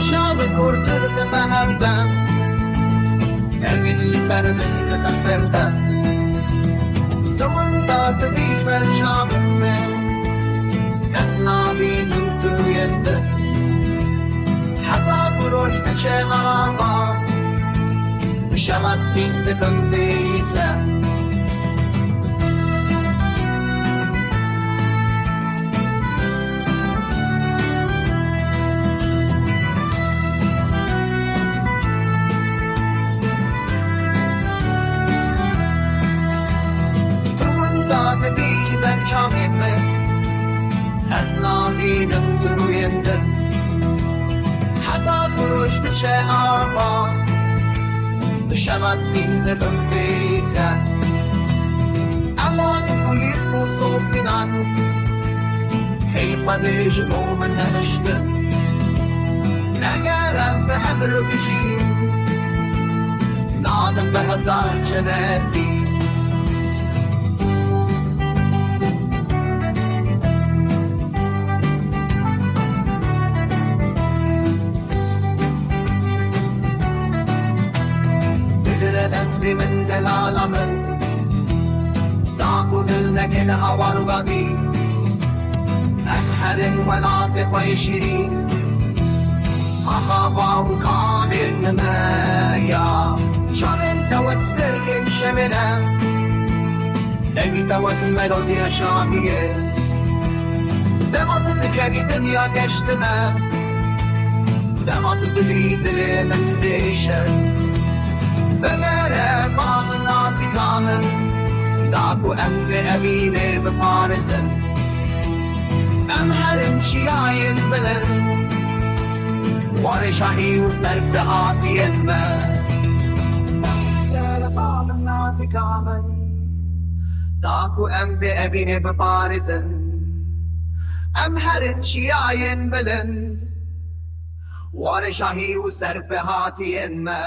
شام کرد مهردم نگی سر من کسر دست دوم داد بیش بر شام من نسنامی نوتوینده حتی بروش نچه آقا شمستین دکنده Çamime esnafinin duruyundur Hatta duruştu çe arma Düşemez binde dönmeyde Ama kulir bu sosinan Heyfa dejim olman neşti Negerem be hemru bişim Nadım be hazar cennetti دستی من دلال من داکو دل نکن هوار بازی احد ولات خوی شیرین آخا و کانین نمایا شامن توت سترگن شمنه نگی توت ملودی شامیه دمات بکنی دنیا گشتمه دمات بلی دل من دیشه بگره بال نازی کامل داکو ام به امینه بپارزن ام هرم شیاین بلن وار شاهی و سر به آتین ما بگره بال نازی کامل داکو ام به امینه بپارزن ام هرم شیاین بلن وار شاهی و سر به آتین ما